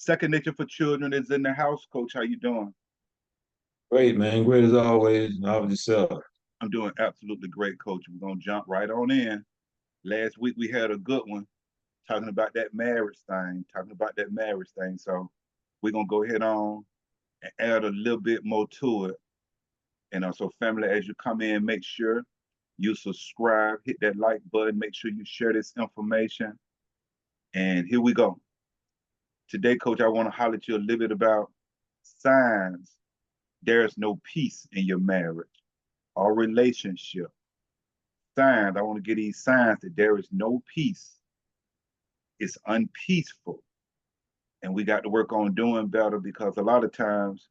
Second Nature for Children is in the house. Coach, how you doing? Great, man. Great as always. And how was yourself? I'm doing absolutely great, Coach. We're gonna jump right on in. Last week we had a good one talking about that marriage thing. So we're gonna go ahead on and add a little bit more to it. So family, as you come in, make sure you subscribe, hit that like button, make sure you share this information. And here we go. Today, Coach, I want to holler at you a little bit about signs there's no peace in your marriage or relationship. Signs, I want to get these signs that there is no peace. It's unpeaceful. And we got to work on doing better because a lot of times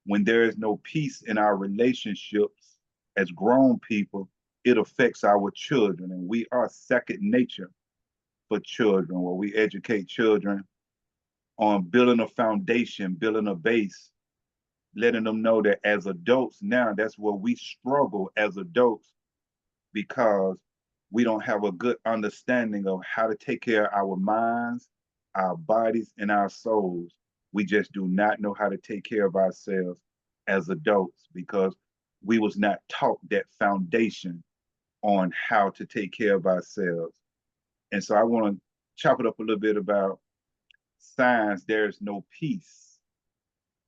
when there is no peace in our relationships as grown people, it affects our children. And we are second nature for children, where we educate children on building a foundation, building a base, letting them know that as adults now, that's where we struggle as adults because we don't have a good understanding of how to take care of our minds, our bodies, and our souls. We just do not know how to take care of ourselves as adults because we was not taught that foundation on how to take care of ourselves. And so I want to chop it up a little bit about signs there's no peace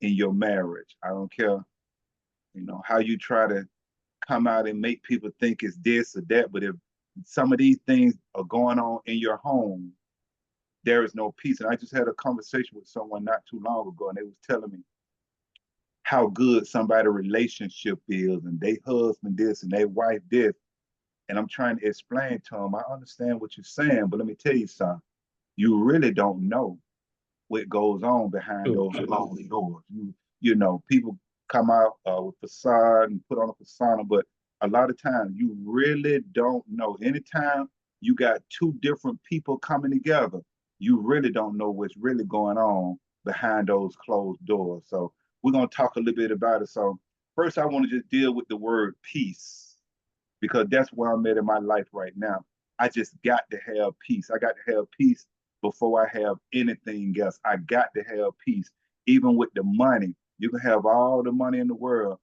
in your marriage. I don't care, how you try to come out and make people think it's this or that, but if some of these things are going on in your home, there is no peace. And I just had a conversation with someone not too long ago, and they was telling me how good somebody's relationship is, and they husband this and they wife this. And I'm trying to explain to them, I understand what you're saying, but let me tell you something. You really don't know what goes on behind True, those true. closed doors. People come out with facade and put on a persona, but a lot of times you really don't know. Anytime you got two different people coming together, you really don't know what's really going on behind those closed doors. So we're gonna talk a little bit about it. So first, I want to just deal with the word peace because that's where I'm at in my life right now. I just got to have peace. I got to have peace before I have anything else. I got to have peace, even with the money. You can have all the money in the world.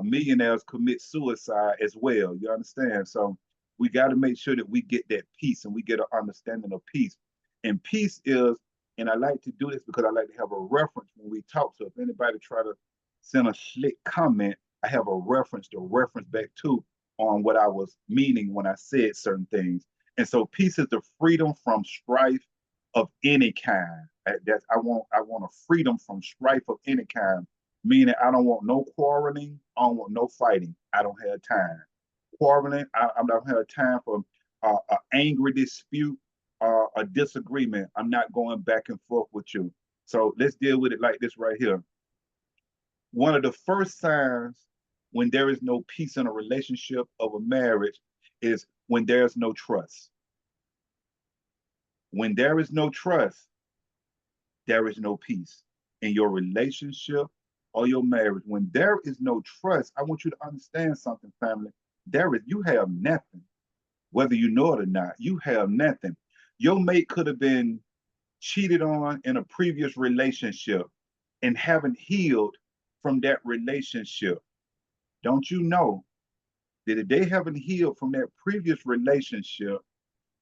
Millionaires commit suicide as well. You understand? So we got to make sure that we get that peace and we get an understanding of peace. And peace is, and I like to do this because I like to have a reference when we talk. So if anybody try to send a slick comment, I have a reference to reference back to on what I was meaning when I said certain things. And so peace is the freedom from strife of any kind. That I want a freedom from strife of any kind, meaning I don't want no quarreling, I don't want no fighting. I don't have time. Quarreling, I don't have time for an angry dispute, a disagreement. I'm not going back and forth with you. So let's deal with it like this right here. One of the first signs when there is no peace in a relationship of a marriage is when there's no trust. When there is no trust, there is no peace in your relationship or your marriage. When there is no trust, I want you to understand something, family. You have nothing, whether you know it or not. You have nothing. Your mate could have been cheated on in a previous relationship and haven't healed from that relationship. Don't you know that if they haven't healed from that previous relationship,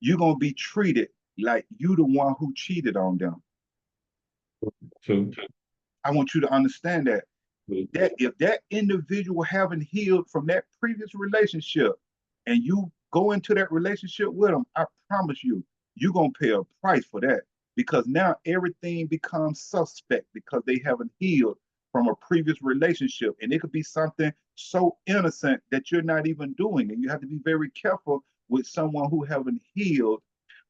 you're gonna be treated like you the one who cheated on them. True, I want you to understand that true. that if that individual haven't healed from that previous relationship and you go into that relationship with them, I promise you, you're gonna pay a price for that because now everything becomes suspect because they haven't healed from a previous relationship. And it could be something so innocent that you're not even doing. And you have to be very careful with someone who haven't healed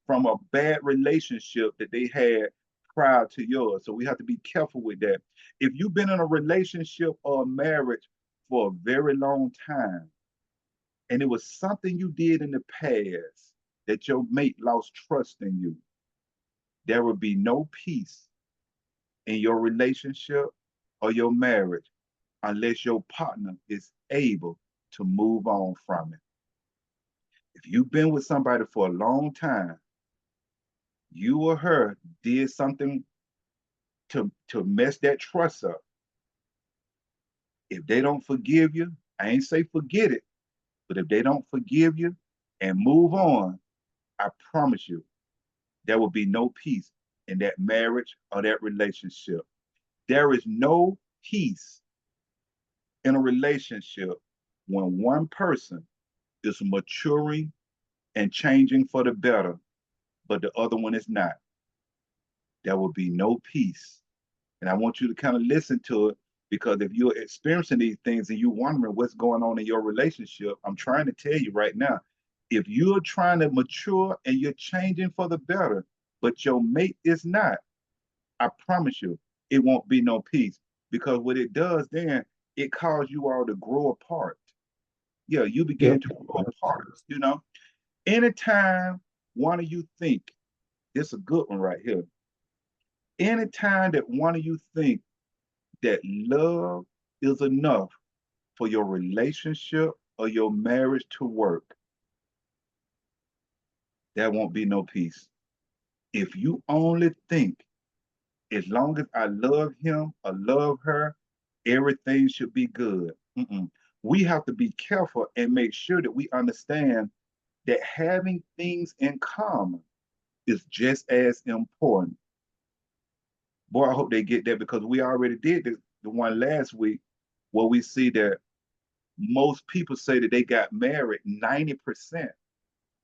from a bad relationship that they had prior to yours. So we have to be careful with that. If you've been in a relationship or a marriage for a very long time, and it was something you did in the past that your mate lost trust in you, there will be no peace in your relationship or your marriage unless your partner is able to move on from it. If you've been with somebody for a long time, you or her did something to mess that trust up. If they don't forgive you, I ain't say forget it, but if they don't forgive you and move on, I promise you, there will be no peace in that marriage or that relationship. There is no peace in a relationship when one person is maturing and changing for the better, but the other one is not. There will be no peace. And I want you to kind of listen to it, because if you're experiencing these things and you're wondering what's going on in your relationship, I'm trying to tell you right now, if you're trying to mature and you're changing for the better, but your mate is not, I promise you, it won't be no peace. Because what it does then, it causes you all to grow apart. Yeah, you begin Yep. to grow apart. Anytime one of you think, this is a good one right here. Anytime that one of you think that love is enough for your relationship or your marriage to work, there won't be no peace. If you only think, as long as I love him or love her, everything should be good. Mm-mm. We have to be careful and make sure that we understand that having things in common is just as important. Boy, I hope they get that, because we already did the one last week where we see that most people say that they got married 90%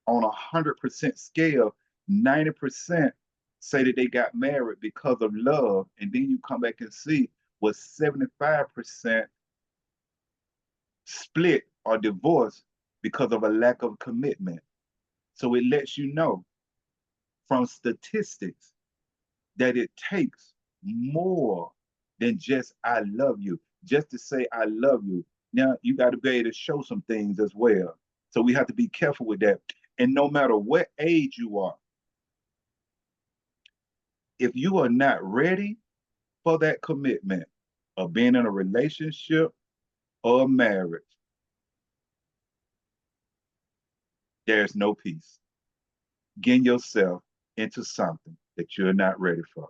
on 100% scale. 90% say that they got married because of love. And then you come back and see what 75% split or divorce because of a lack of commitment. So it lets you know from statistics that it takes more than just I love you. Just to say I love you. Now you got to be able to show some things as well. So we have to be careful with that. And no matter what age you are, if you are not ready for that commitment of being in a relationship or a marriage, there's no peace. Getting yourself into something that you're not ready for.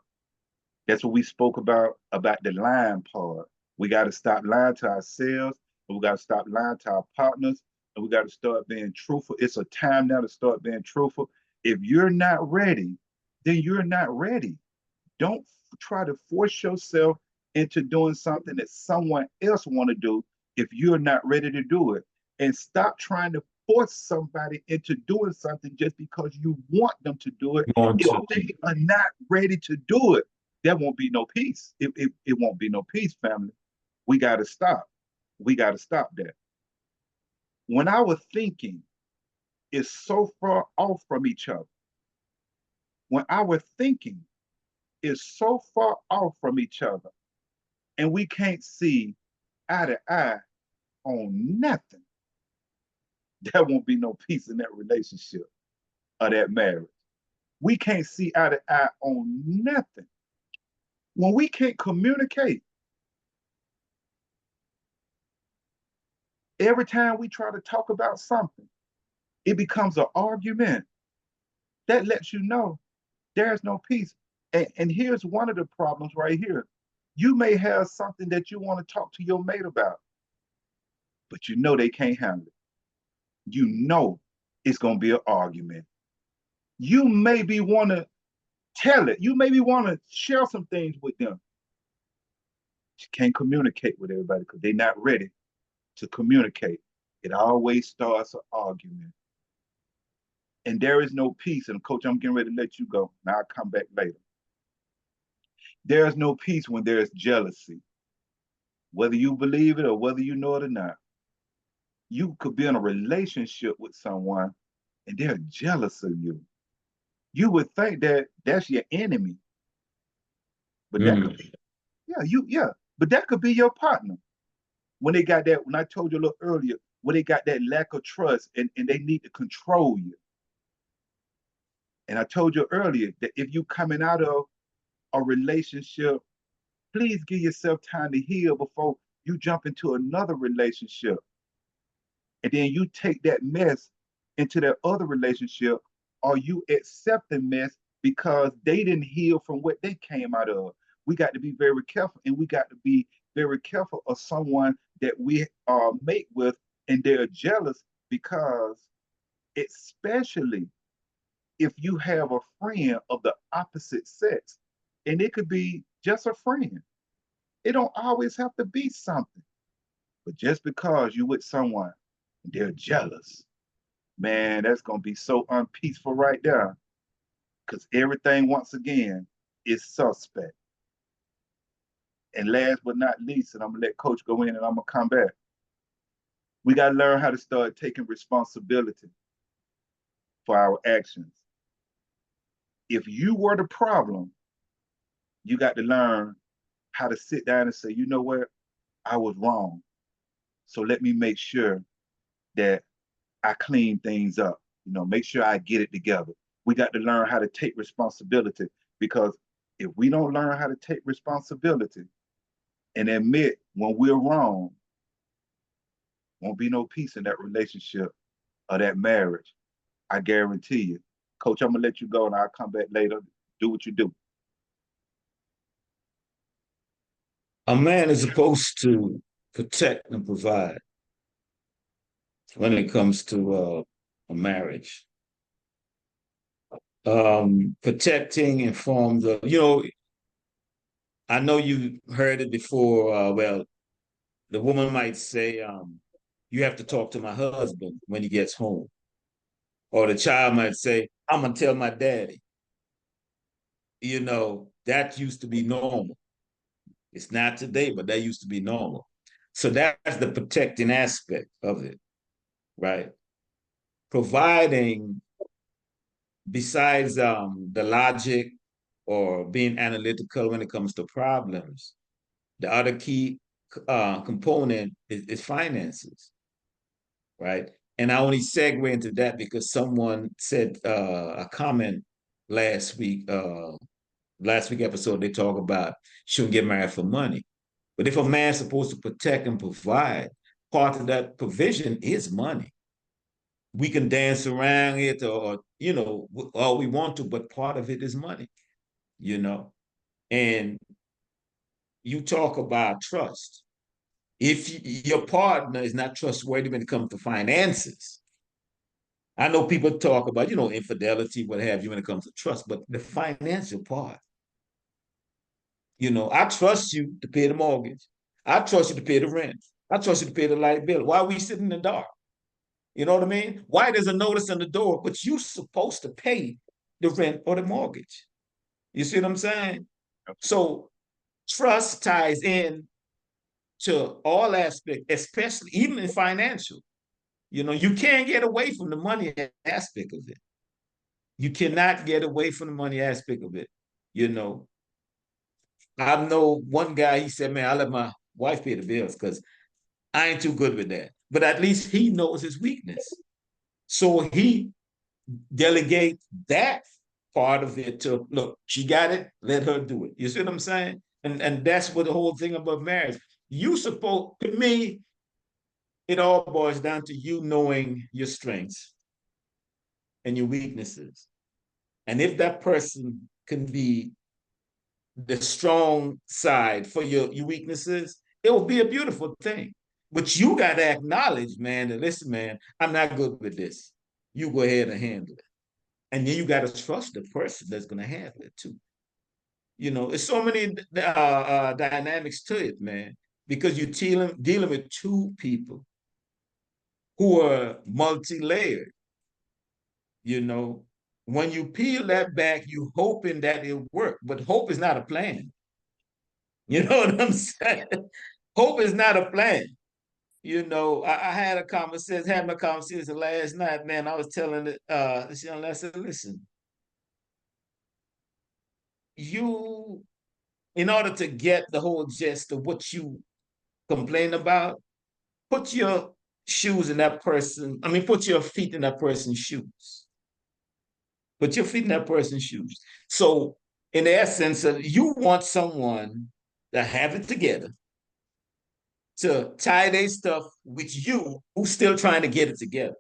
That's what we spoke about the lying part. We got to stop lying to ourselves, and we got to stop lying to our partners, and we got to start being truthful. It's a time now to start being truthful. If you're not ready, then you're not ready. Don't try to force yourself into doing something that someone else want to do if you're not ready to do it. And stop trying to force somebody into doing something just because you want them to do it. Want If to. they are not ready to do it, there won't be no peace. It won't be no peace, family. We got to stop. We got to stop that. When our thinking is so far off from each other, when our thinking is so far off from each other, and we can't see eye to eye on nothing, there won't be no peace in that relationship or that marriage. We can't see eye to eye on nothing. When we can't communicate, every time we try to talk about something, it becomes an argument. That lets you know there's no peace. And here's one of the problems right here. You may have something that you want to talk to your mate about, but you know they can't handle it. You know it's going to be an argument. You maybe want to tell it. You maybe want to share some things with them. You can't communicate with everybody because they're not ready to communicate. It always starts an argument. And there is no peace. And coach, I'm getting ready to let you go. Now I'll come back later. There is no peace when there is jealousy. Whether you believe it or whether you know it or not, you could be in a relationship with someone and they're jealous of you. You would think that that's your enemy, but that could be, but that could be your partner. When they got that, when I told you a little earlier, when they got that lack of trust and they need to control you. And I told you earlier that if you coming out of a relationship, please give yourself time to heal before you jump into another relationship. And then you take that mess into that other relationship, or you accept the mess because they didn't heal from what they came out of. we got to be very careful, and we got to be very careful of someone that we mate with, and they're jealous because, especially if you have a friend of the opposite sex, and it could be just a friend. It don't always have to be something, but just because you with someone and they're jealous, man, that's gonna be so unpeaceful right there. Because everything, once again, is suspect. And last but not least, and I'm gonna let Coach go in, and I'm gonna come back. We gotta learn how to start taking responsibility for our actions. If you were the problem, you got to learn how to sit down and say, you know what, I was wrong. So let me make sure that I clean things up. Make sure I get it together. We got to learn how to take responsibility, because if we don't learn how to take responsibility and admit when we're wrong, won't be no peace in that relationship or that marriage. I guarantee you. Coach, I'm gonna let you go, and I'll come back later. Do what you do. A man is supposed to protect and provide when it comes to a marriage. Protecting in forms of, I know you heard it before. Well, the woman might say, you have to talk to my husband when he gets home. Or the child might say, I'm going to tell my daddy. That used to be normal. It's not today, but that used to be normal. So that's the protecting aspect of it, right? Providing, besides the logic or being analytical when it comes to problems, the other key component is finances, right? And I only segue into that because someone said a comment last week, episode, they talk about shouldn't get married for money. But if a man's supposed to protect and provide, part of that provision is money. We can dance around it or all we want to, but part of it is money, you know. And you talk about trust. If your partner is not trustworthy when it comes to finances, I know people talk about, infidelity, what have you, when it comes to trust, but the financial part, I trust you to pay the mortgage. I trust you to pay the rent. I trust you to pay the light bill. Why are we sitting in the dark? You know what I mean? Why there's a notice on the door, but you're supposed to pay the rent or the mortgage? You see what I'm saying? So trust ties in to all aspects, especially even in financial. You can't get away from the money aspect of it. You cannot get away from the money aspect of it. You know, I know one guy, he said, man, I let my wife pay the bills because I ain't too good with that. But at least he knows his weakness. So he delegate that part of it to, look, she got it, let her do it. You see what I'm saying? And that's what the whole thing about marriage. To me, it all boils down to you knowing your strengths and your weaknesses. And if that person can be the strong side for your weaknesses, it will be a beautiful thing. But you got to acknowledge, man, that listen, man, I'm not good with this. You go ahead and handle it. And then you got to trust the person that's going to handle it too. There's so many dynamics to it, man, because you're dealing with two people who are multi-layered. When you peel that back, you hoping that it'll work, but hope is not a plan. You know what I'm saying? Hope is not a plan. I had a conversation last night, man. I was telling this young lady, I said, listen, you, in order to get the whole gist of what you complain about, put your shoes in that person. I mean, put your feet in that person's shoes. Put your feet in that person's shoes. So, in essence, you want someone that have it together to tie their stuff with you who's still trying to get it together.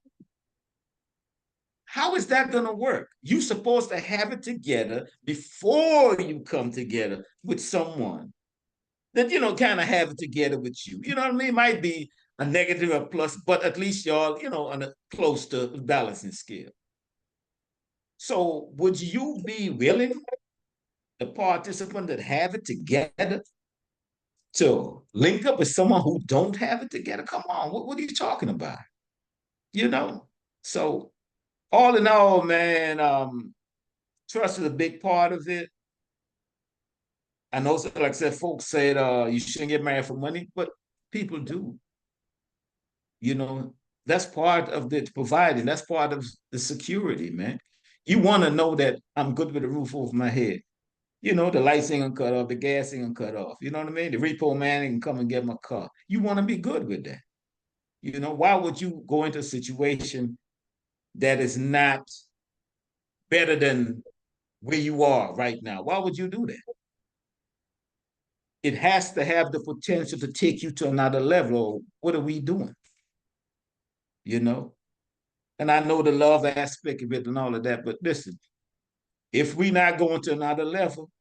How is that going to work? You're supposed to have it together before you come together with someone that, kind of have it together with you. You know what I mean? It might be a negative or plus, but at least y'all, on a close to balancing scale. So would you be willing, the participant that have it together, to link up with someone who don't have it together? Come on, what are you talking about? So all in all, man, trust is a big part of it. I know, like I said, folks said you shouldn't get married for money, but people do. You know, that's part of the providing. That's part of the security, man. You want to know that I'm good with a roof over my head. The lights ain't gonna cut off, the gas ain't gonna cut off. You know what I mean? The repo man can come and get my car. You want to be good with that. Why would you go into a situation that is not better than where you are right now? Why would you do that? It has to have the potential to take you to another level. What are we doing? And I know the love aspect of it and all of that, but listen, if we not going to another level,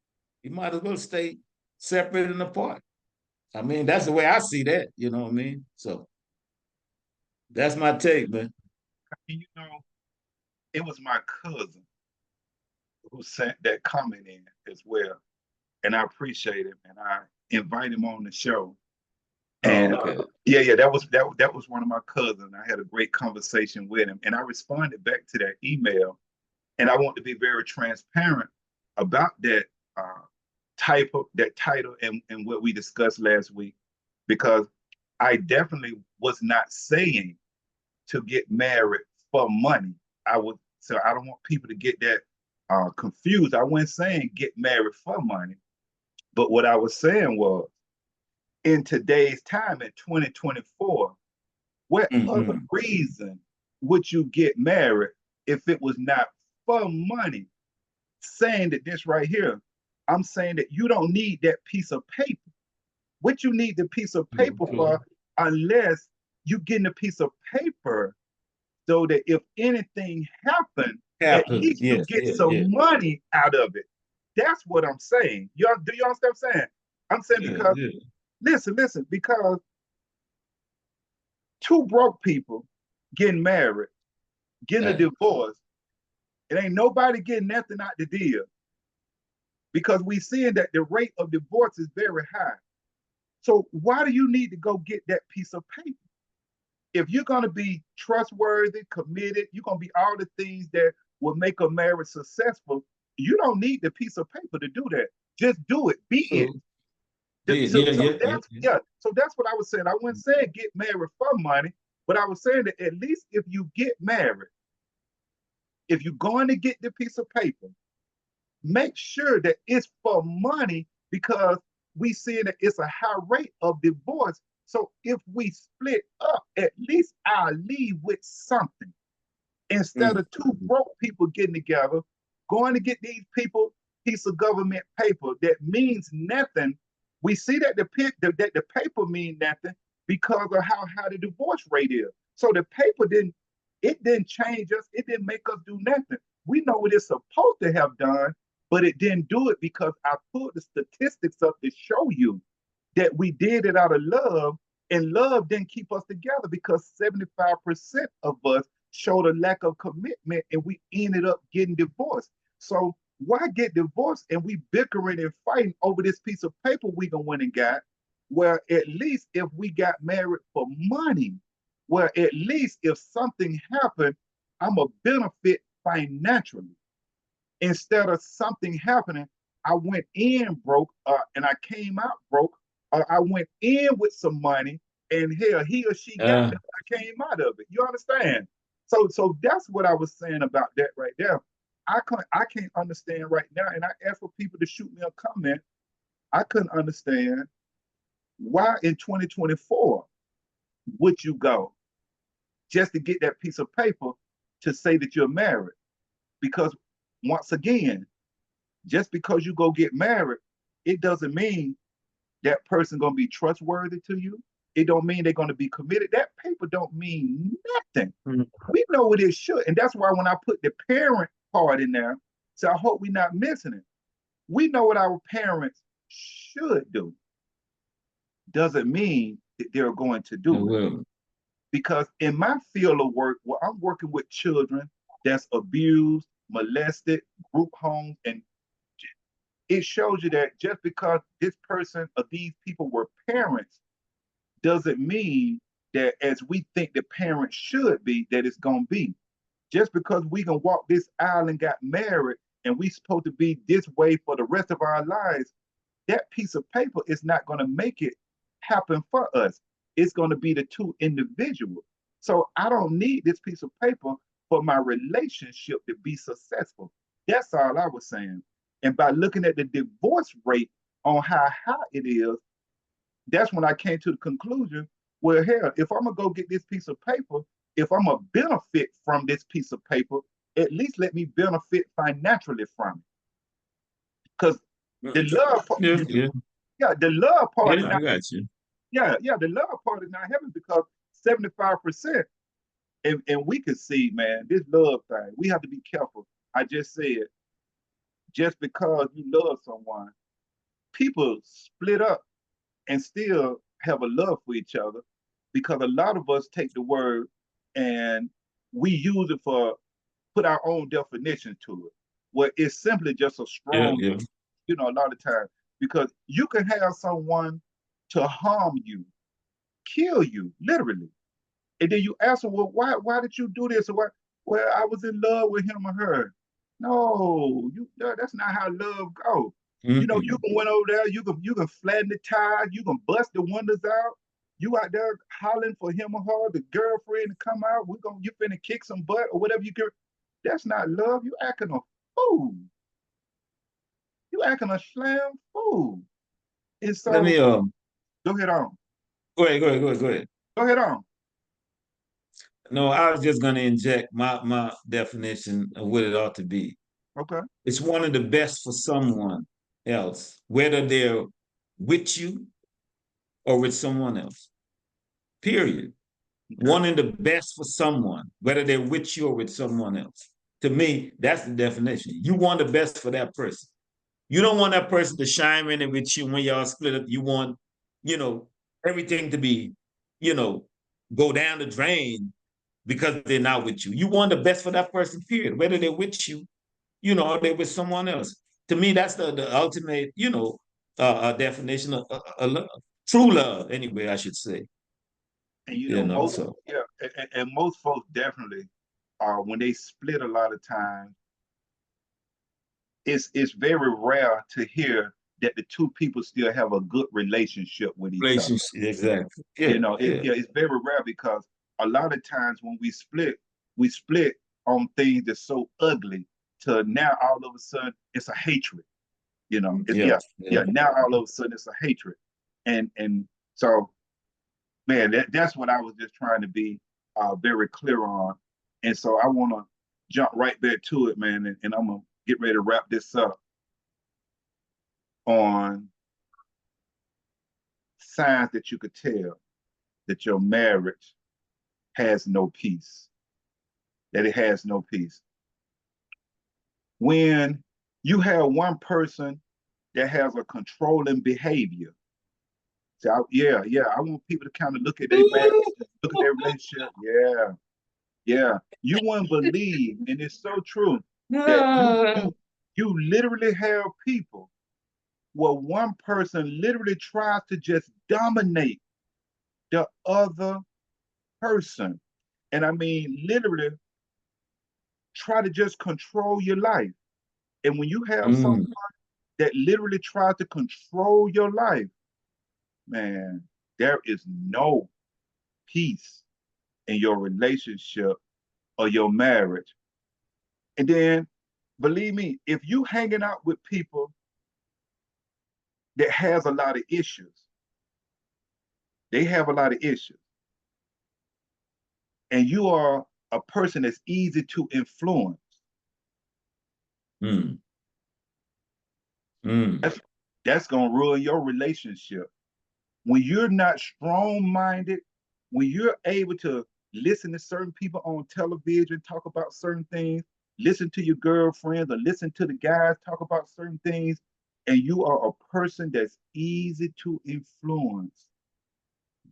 you might as well stay separate and apart. I mean, that's the way I see that, you know what I mean? So that's my take, man. It was my cousin who sent that comment in as well. And I appreciate him and I invite him on the show. And okay. Yeah, that was one of my cousins. I had a great conversation with him, and I responded back to that email. And I want to be very transparent about that title and what we discussed last week, because I definitely was not saying to get married for money. So I don't want people to get that confused. I wasn't saying get married for money, but what I was saying was, in today's time in 2024, what other reason would you get married if it was not for money? Saying that this right here, I'm saying that you don't need that piece of paper. What you need the piece of paper for, unless you getting a piece of paper so that if anything happened, at least you get some money out of it. That's what I'm saying. Do you understand what I'm saying? I'm saying because listen, because two broke people getting married, getting a divorce, it ain't nobody getting nothing out the deal, because we seeing that the rate of divorce is very high. So why do you need to go get that piece of paper? If you're going to be trustworthy, committed, you're going to be all the things that will make a marriage successful, you don't need the piece of paper to do that. Just do it. Be it. So that's what I was saying. I wasn't saying get married for money, but I was saying that at least if you get married, if you're going to get the piece of paper, make sure that it's for money, because we see that it's a high rate of divorce. So if we split up, at least I'll leave with something, instead of two broke people getting together, going to get these people piece of government paper that means nothing. We see that the paper means nothing because of how high the divorce rate is. So the paper didn't change us. It didn't make us do nothing. We know what it's supposed to have done, but it didn't do it because I pulled the statistics up to show you that we did it out of love, and love didn't keep us together, because 75% of us showed a lack of commitment and we ended up getting divorced. So why get divorced and we bickering and fighting over this piece of paper we done went and got, where at least if we got married for money, where at least if something happened, I'm a benefit financially. Instead of something happening, I went in broke and I came out broke. I went in with some money and hell, he or she got it. I came out of it. You understand? So that's what I was saying about that right there. I can't understand right now, and I asked for people to shoot me a comment. I couldn't understand why in 2024 would you go just to get that piece of paper to say that you're married? Because once again, just because you go get married, it doesn't mean that person gonna be trustworthy to you. it don't mean they're going to be committed. That paper don't mean nothing. Mhm. We know what it should. And that's why when I put the parent part in there, so I hope we're not missing it. We know what our parents should do. Doesn't mean that they're going to do it. Well, Because in my field of work, where I'm working with children that's abused, molested, group homes, and it shows you that just because this person or these people were parents doesn't mean that as we think the parents should be, that it's gonna be. Just because we can walk this aisle and got married and we supposed to be this way for the rest of our lives, that piece of paper is not gonna make it happen for us. It's gonna be the two individuals. So I don't need this piece of paper for my relationship to be successful. That's all I was saying. And by looking at the divorce rate on how high it is, that's when I came to the conclusion, well, hell, if I'm gonna go get this piece of paper, if I'm gonna benefit from this piece of paper, at least let me benefit financially from it. Because the love, yeah, yeah, yeah, the love part is yeah, I not, got you. yeah, the love part is not heaven because 75%, and we can see, man, this love thing, we have to be careful. I just said, just because you love someone, people split up and still have a love for each other because a lot of us take the word and we use it for put our own definition to it. Well, it's simply just a Yeah, strong, yeah. a lot of times because you can have someone to harm you, kill you, literally. And then you ask them, well, why did you do this? Or what? Well, I was in love with him or her. No, that's not how love goes. You Mm-hmm. can went over there, you can flatten the tires, you can bust the windows out. You out there hollering for him or her, the girlfriend to come out. You finna kick some butt or whatever you can. That's not love. You acting a fool. You acting a slam fool. And Let so me go ahead on. go ahead, go ahead, go ahead, go ahead. Go ahead on. No, I was just gonna inject my definition of what it ought to be. Okay. It's one of the best for someone else, whether they're with you or with someone else. Period. Okay. One of the best for someone, whether they're with you or with someone else. To me, that's the definition. You want the best for that person. You don't want that person to chime in with you when y'all split up. You want, you know, everything to be, you know, go down the drain because they're not with you. You want the best for that person, period. Whether they're with you, or they're with someone else. To me, that's the ultimate, definition of love. True love, anyway, I should say. And most, So. yeah, and most folks definitely when they split a lot of times, it's very rare to hear that the two people still have a good relationship with each other. Relationship, exactly. Yeah, yeah. It's very rare because a lot of times when we split on things that's so ugly to now all of a sudden it's a hatred. Yeah, yeah. Now all of a sudden it's a hatred. And so man, that's what I was just trying to be very clear on. And so I want to jump right back to it, man, and I'm gonna get ready to wrap this up on signs that you could tell that your marriage has no peace, that it has no peace. When you have one person that has a controlling behavior, so I want people to kind of look at their marriage, look at their relationship. Yeah. You wouldn't believe, and it's so true, that you literally have people where one person literally tries to just dominate the other person. And I mean, literally try to just control your life. And when you have someone Mm, that literally tries to control your life, man, there is no peace in your relationship or your marriage. And then, believe me, if you hanging out with people that has a lot of issues, they have a lot of issues, and you are a person that's easy to influence, mm, mm. that's gonna ruin your relationship. When you're not strong-minded, when you're able to listen to certain people on television talk about certain things, listen to your girlfriends or listen to the guys talk about certain things, and you are a person that's easy to influence,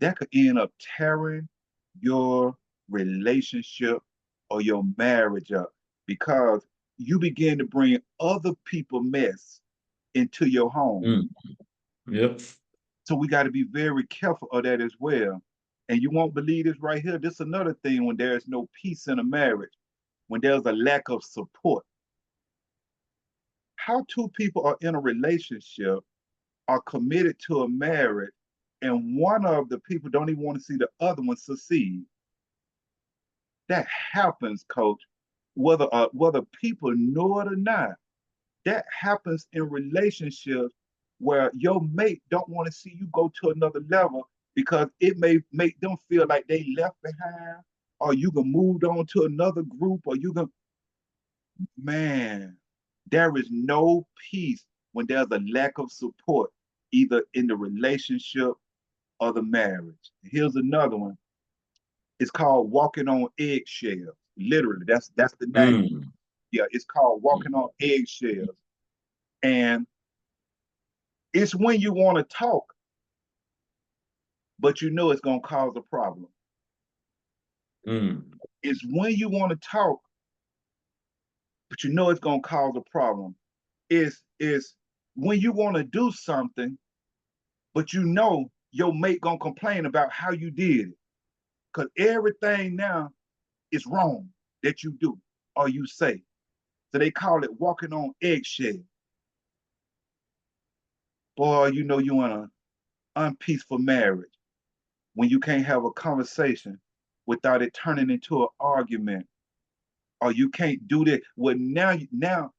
that could end up tearing your relationship or your marriage up because you begin to bring other people mess into your home. Mm. Yep. So we got to be very careful of that as well. And you won't believe this right here. This is another thing when there's no peace in a marriage, when there's a lack of support. How two people are in a relationship, are committed to a marriage, and one of the people don't even want to see the other one succeed. That happens, coach, whether people know it or not. That happens in relationships where your mate don't want to see you go to another level because it may make them feel like they left behind, or you can move on to another group, or you can, man, there is no peace when there's a lack of support, either in the relationship or the marriage. Here's another one. It's called walking on eggshells. Literally, that's the name. Mm. Yeah, it's called walking on eggshells. And it's when you want to talk, but you know it's gonna cause a problem. Mm. It's when you want to talk, but you know it's gonna cause a problem. It's when you want to do something, but you know your mate gonna complain about how you did it. Cause everything now is wrong that you do or you say. So they call it walking on eggshells. Boy, you know you in an unpeaceful marriage when you can't have a conversation without it turning into an argument, or you can't do that. Well, now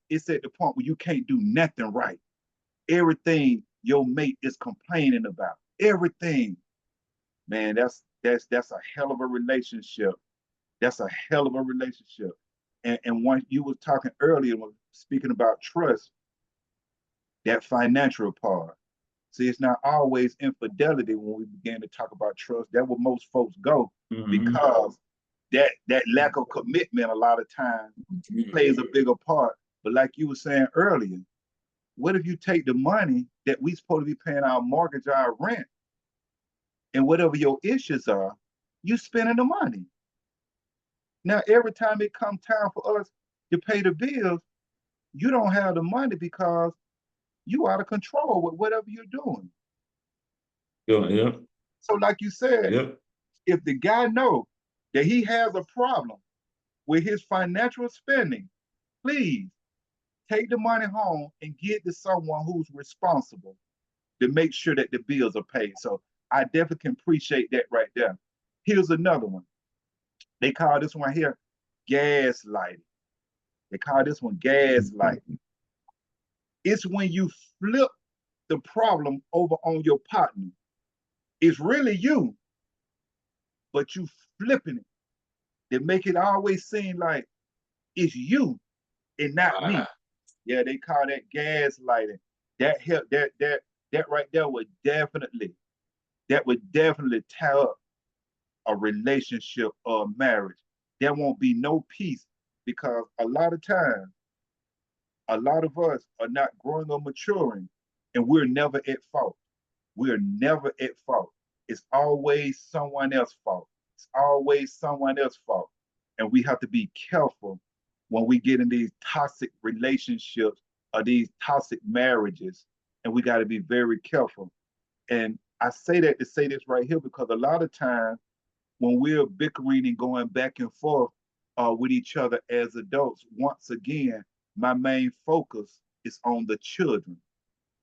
it's at the point where you can't do nothing right. Everything your mate is complaining about, everything, man, that's a hell of a relationship. That's a hell of a relationship. And once you was talking earlier, when speaking about trust, that financial part. See, it's not always infidelity when we begin to talk about trust. That's where most folks go Mm-hmm. because that lack of commitment a lot of times plays a bigger part. But like you were saying earlier, what if you take the money that we supposed to be paying our mortgage, our rent, and whatever your issues are, you spending the money. Now, every time it comes time for us to pay the bills, you don't have the money because you out of control with whatever you're doing. Yeah, yeah, So, like you said, yeah. if the guy knows that he has a problem with his financial spending, please take the money home and give it to someone who's responsible to make sure that the bills are paid. So I definitely can appreciate that right there. Here's another one. They call this one here gaslighting. They call this one gaslighting. It's when you flip the problem over on your partner. It's really you, but you flipping it. They make it always seem like it's you and not me. Yeah, they call that gaslighting. That help that right there would definitely tear up a relationship or a marriage. There won't be no peace because a lot of times, a lot of us are not growing or maturing, and we're never at fault. We're never at fault. It's always someone else's fault. It's always someone else's fault. And we have to be careful when we get in these toxic relationships or these toxic marriages. And we got to be very careful. And I say that to say this right here because a lot of times when we're bickering and going back and forth with each other as adults, once again, my main focus is on the children.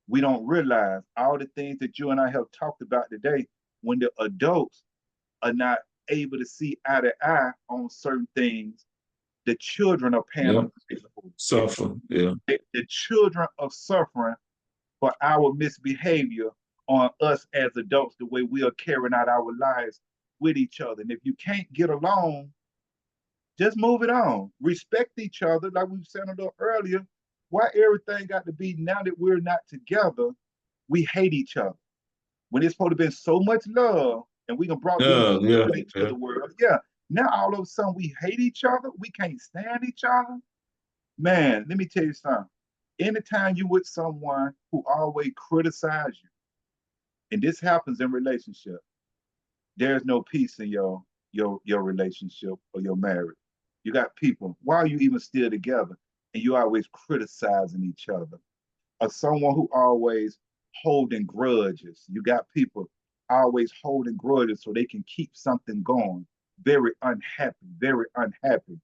We don't realize all the things that you and I have talked about today when the adults are not able to see eye to eye on certain things, the children are paying a Yeah. price for it. Suffer. Yeah. The children are suffering for our misbehavior on us as adults, the way we are carrying out our lives with each other. And if you can't get along, just move it on. Respect each other, like we said a little earlier. Why everything got to be now that we're not together, we hate each other. when it's supposed to be so much love, and we can brought these Yeah, into yeah. the world. Yeah. Now all of a sudden we hate each other. We can't stand each other. Man, let me tell you something. Anytime you with someone who always criticize you, and this happens in relationship, there's no peace in your relationship or your marriage. You got people. Why are you even still together? And you always criticizing each other. Or someone who always holding grudges. You got people always holding grudges so they can keep something going. Very unhappy, very unhappy.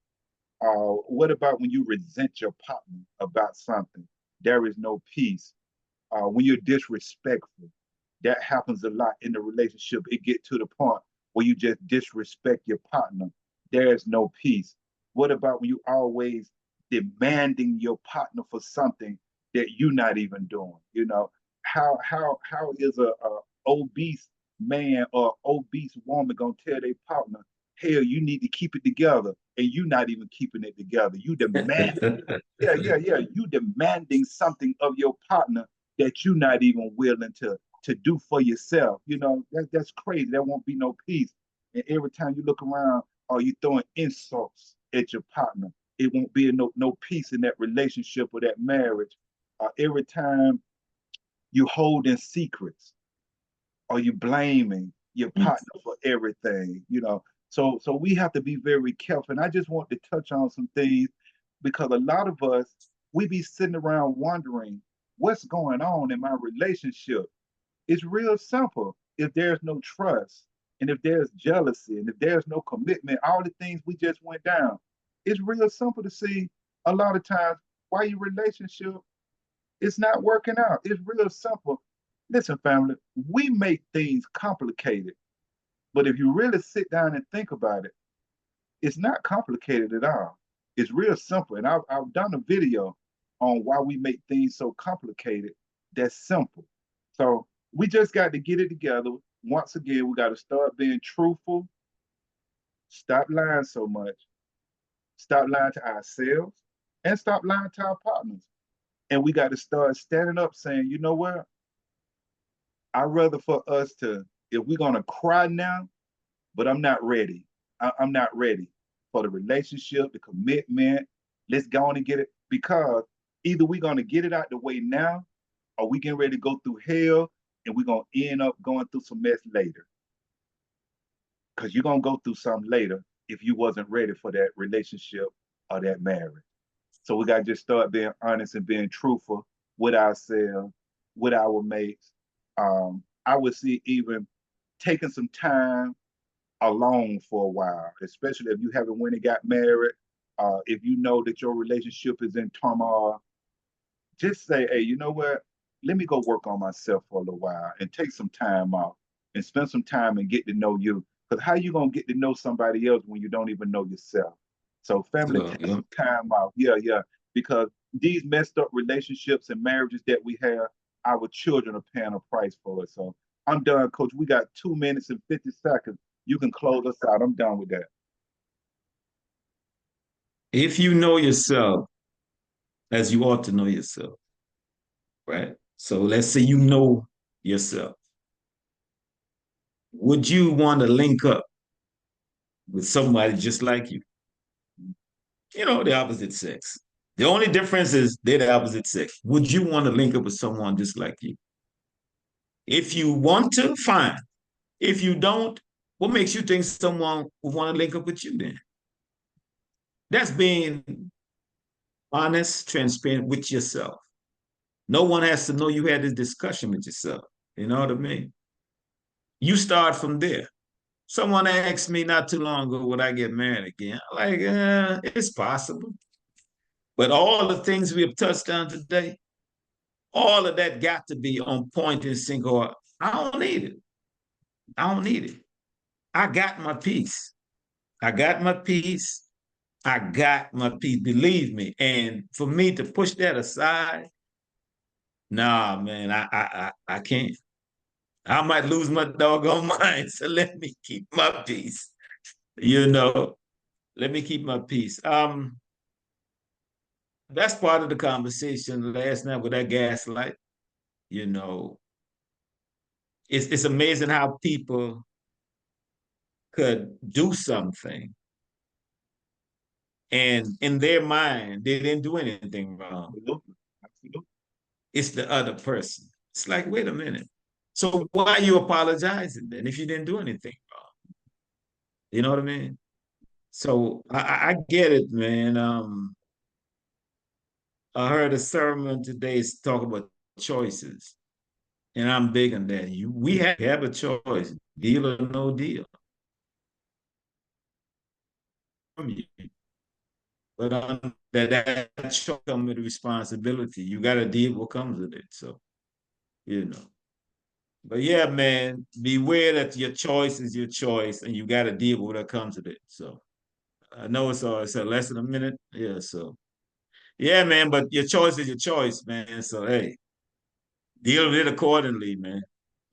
What about when you resent your partner about something? There is no peace. When you're disrespectful, that happens a lot in the relationship. It get to the point where you just disrespect your partner. There's no peace. What about when you always demanding your partner for something that you're not even doing? You know, how is a obese man or obese woman gonna tell their partner, hell, you need to keep it together, and you not even keeping it together? You demand, yeah, yeah, yeah. You demanding something of your partner that you're not even willing to do for yourself. You know, that's crazy. There won't be no peace. And every time you look around, are you throwing insults at your partner? It won't be no peace in that relationship or that marriage. Every time you hold in secrets, or you blaming your partner for everything, you know. So we have to be very careful. And I just want to touch on some things because a lot of us, we be sitting around wondering what's going on in my relationship. It's real simple. If there's no trust, and if there's jealousy, and if there's no commitment, all the things we just went down, it's real simple to see a lot of times why your relationship is not working out. It's real simple. Listen, family, we make things complicated, but if you really sit down and think about it, it's not complicated at all. It's real simple. And I've done a video on why we make things so complicated that's simple. So we just got to get it together. Once again, we got to start being truthful, stop lying so much, stop lying to ourselves, and stop lying to our partners. And we got to start standing up saying, you know what? I'd rather for us to, if we're going to cry now, but I'm not ready. I'm not ready for the relationship, the commitment. Let's go on and get it because either we're going to get it out the way now or we getting ready to go through hell and we're going to end up going through some mess later. Because you're going to go through something later if you wasn't ready for that relationship or that marriage. So we got to just start being honest and being truthful with ourselves, with our mates. I would see even taking some time alone for a while, especially if you haven't went and got married. If you know that your relationship is in turmoil, just say, hey, you know what? Let me go work on myself for a little while and take some time off and spend some time and get to know you. Because how you gonna get to know somebody else when you don't even know yourself? So family, So, take yeah. some time off. Yeah, yeah. Because these messed up relationships and marriages that we have, our children are paying a price for it. So I'm done, coach. We got 2 minutes and 50 seconds. You can close us out. I'm done with that. If you know yourself as you ought to know yourself, right? So let's say you know yourself. Would you want to link up with somebody just like you? You know, the opposite sex. The only difference is they're the opposite sex. Would you want to link up with someone just like you? If you want to, fine. If you don't, what makes you think someone would want to link up with you then? That's being honest, transparent with yourself. No one has to know you had this discussion with yourself. You know what I mean? You start from there. Someone asked me not too long ago, would I get married again? I'm like, it's possible. But all the things we have touched on today, all of that got to be on point and sync, or I don't need it. I don't need it. I got my peace. I got my peace. I got my peace, believe me. And for me to push that aside, nah, man, I can't. I might lose my doggone mind. So let me keep my peace. You know, let me keep my peace. That's part of the conversation last night with that gaslight. You know, it's amazing how people could do something and in their mind they didn't do anything wrong. Absolutely. Absolutely. It's the other person. It's like, wait a minute. So why are you apologizing then if you didn't do anything wrong? You know what I mean? So I get it, man. I heard a sermon today talk about choices, and I'm big on that. We have a choice, deal or no deal. But that choice comes with responsibility. You got to deal with what comes with it. So, you know. But yeah, man, beware that your choice is your choice, and you got to deal with what comes with it. So I know it's a less than a minute. Yeah. So yeah, man. But your choice is your choice, man. So hey, deal with it accordingly, man.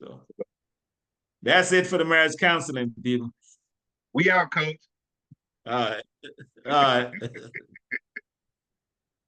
So that's it for the marriage counseling, people. We out, coach. All right. All right.